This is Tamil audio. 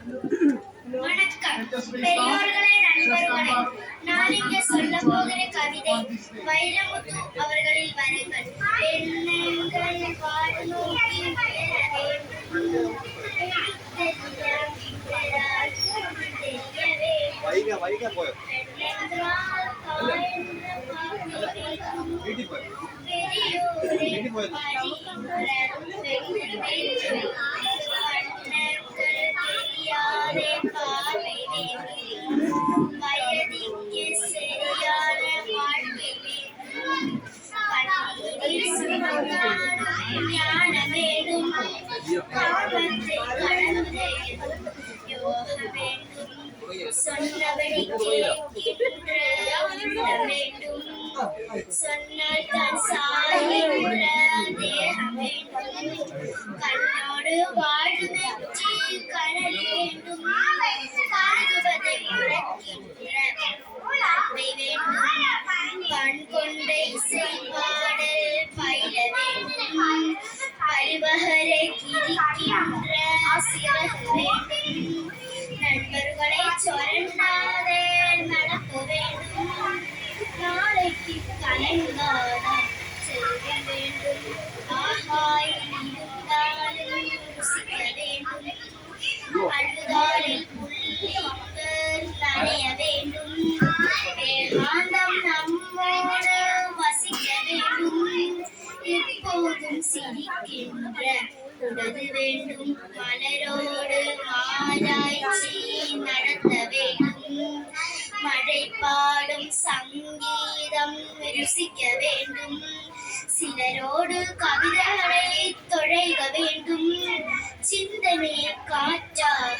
வணக்கம் பெரியோர்களே, நண்பர்களே. நான் இங்கே சொல்ல போகிற கவிதை வைரமுத்து அவர்களின் வரிகள். எண்ணங்கள் வாழ்நோக்கி வயதிக்கு சரியான வாழ்க்கை ஞான வேண்டும், காமத்தை கடந்து யோக வேண்டும், சொன்னபடி கேட்கின்ற வேண்டும், சொன்னால் தான் சாகின்ற தேகம் வேண்டும், கண்ணோடு வாழும் கடல் வேண்டும், காணுவதை உரைக்கின்ற பார்வை வேண்டும், கண் கொண்ட இசை பாடல் பயில வேண்டும், பரிவகரை கிரிக்கின்ற சிறகு வேண்டும், நண்பர்களை சொரண்டாதே நடக்க வேண்டும், நாளைக்கு கலங்காதான் செல்ல வேண்டும், ஆகாயில் இருந்தாலும் ருசிக்க வேண்டும், அழுதாலில் புள்ளிகள் நனைய வேண்டும், ஏகாந்தம் நம்மோடு வசிக்க வேண்டும், எப்போதும் சிரிக்கின்ற உடது வேண்டும், மலரோடு ஆராய்ச்சி நடத்த வேண்டும், மழை பாடும் சங்கீதம் ருசிக்க வேண்டும், சிலரோடு கவிதைகளை தொழைக வேண்டும், சிந்தனையை காற்றாக